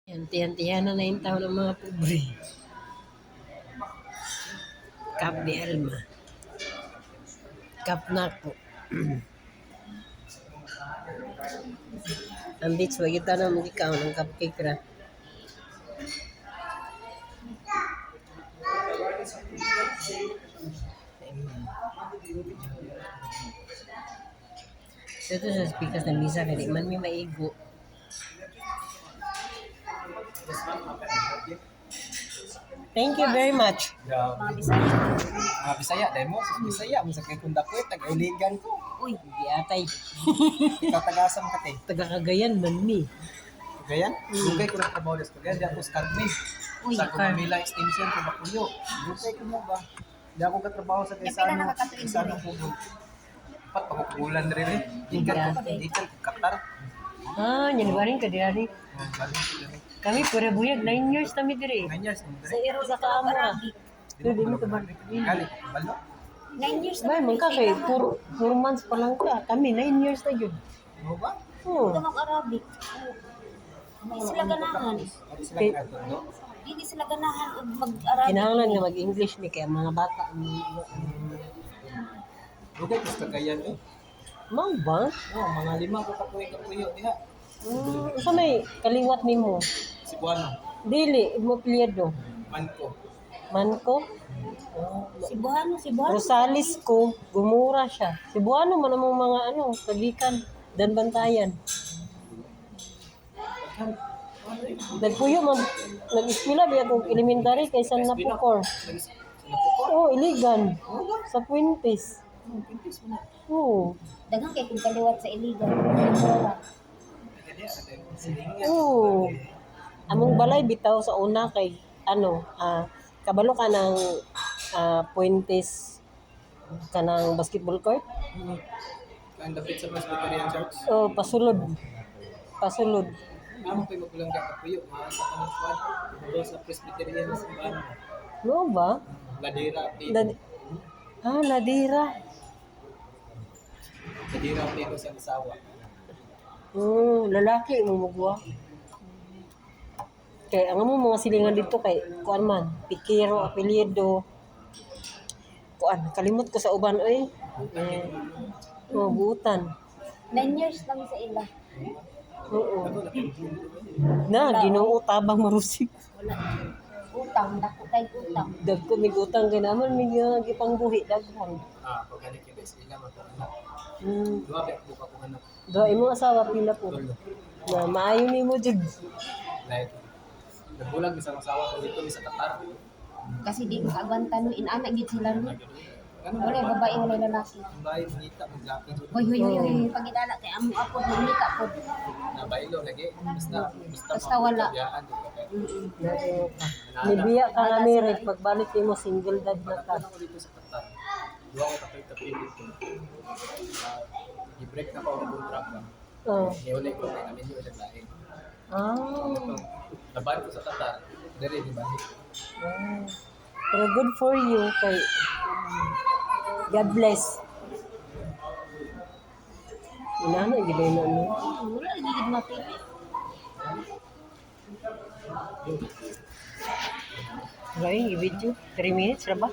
Yan, tiyan-tiyan na yung tao ng mga pobre. Kap ni Alma. Kap na ko. Ang beach, wag ito na mag-ikaw ng cupcake ra. Ito sa speakers ng misa, kaya di man may maigo. Thank you very much. Mga Bisaya. Mga Bisaya, dahil mo, Bisaya, mo sa kay Kundakwit, taga-iligan ko. Uy, di atay. Tatagasam ka te. Taga-Cagayan man mi. Kagayan? Dugay ko ng trabaho des Cagayan, di ako Scarme. Uy, Sa Kumamila Extension, ko Bakuyo. Dugay ko mo ba? Di ako katrabaho sa Kaisano Pugol. Pat, pakukulan rin eh. Ikan ko Qatar. Ah, yan ba rin ka dirari? Galing ko rin. Kami pura buyag, 9 years kami dire. 9 years. Sa iro sa kaamo. Pero di mo ka ba? Galing, balo? 9 years Ba, man ka kay 4 months pa lang ka. Kami 9 years na yun. Mo ba? Oh. Ito mag-Arabic. Hindi sila ganahan. Hindi sila Okay. ginagawa. Hindi sila ganahan og mag-Arabic. Kinahanglan nga mag-English ni kaya mga bata. Dugay ko sa Cagayan eh. Mau ba? Oh, mga 5 ko kapuyo diha. Sa may kaliwat nimo. Cebuano, Dili, mo pliado. Manco. Manko. Cebuano. Rosales ko, gumura siya. Cebuano man namang mga kagikan, Danbantayan. Nagpuyo man, nag-eskwela biya kong elementary kay San Napocor. Oo, iligan. Sa Puentes. Oo. Daghang kay kung kaliwat sa iligan. Oo. Among balay bitaw sa una kay kabalo ka ng Puentes kanang basketball court. Ang dapit sa Presbyterian Church. Oh, pasulod. Pasulod. Amo ko'y magulang ka kapuyo. Mga sa kanang kwan. Pero sa Presbyterian sa Cebuano. No ba? Ladera, Lad- Ladira. Ladera, Pito sa Asawa. Lalaki mo magwa. Kay ang mo mga silingan dito kay kuan man, Pikero apelyido. Kuan, kalimot ko sa uban oy. Buutan. 9 years lang sa ila. Oo. Na Ginoo tabang marusik. Wala. Utang, dako kay utang. Dagko mig utang kay naman mig gipangbuhi daghan. Pagkali kita sila mag-anak. Hmm. Dua ba buka ko anak. Do imong asawa pila po. Na maayo nimo jud. Like, nagbulag sa asawa ko dito sa Qatar. Kasi di makagwanta no inana gid sila no. Ano Wala babae wala lalaki. Ang bahay manita maglaki jud. Hoy, pag inana kay amo ako mamita pod. Na bailo lagi. Basta wala. Yaan di ka kay. Nibiya ka nga married pagbalik nimo single dad na ka. Ako dito sa Qatar. Dua ko kapit dito. Gi-break na ko ang contract ba. Oh. Niuli ko kay namin yung ilang lain. Ah. Laban ko sa Qatar. Dere di ba? Pero good for you kay God bless. Inana gid na no. Wala gid mapili. Right, i-video 3 minutes ra ba?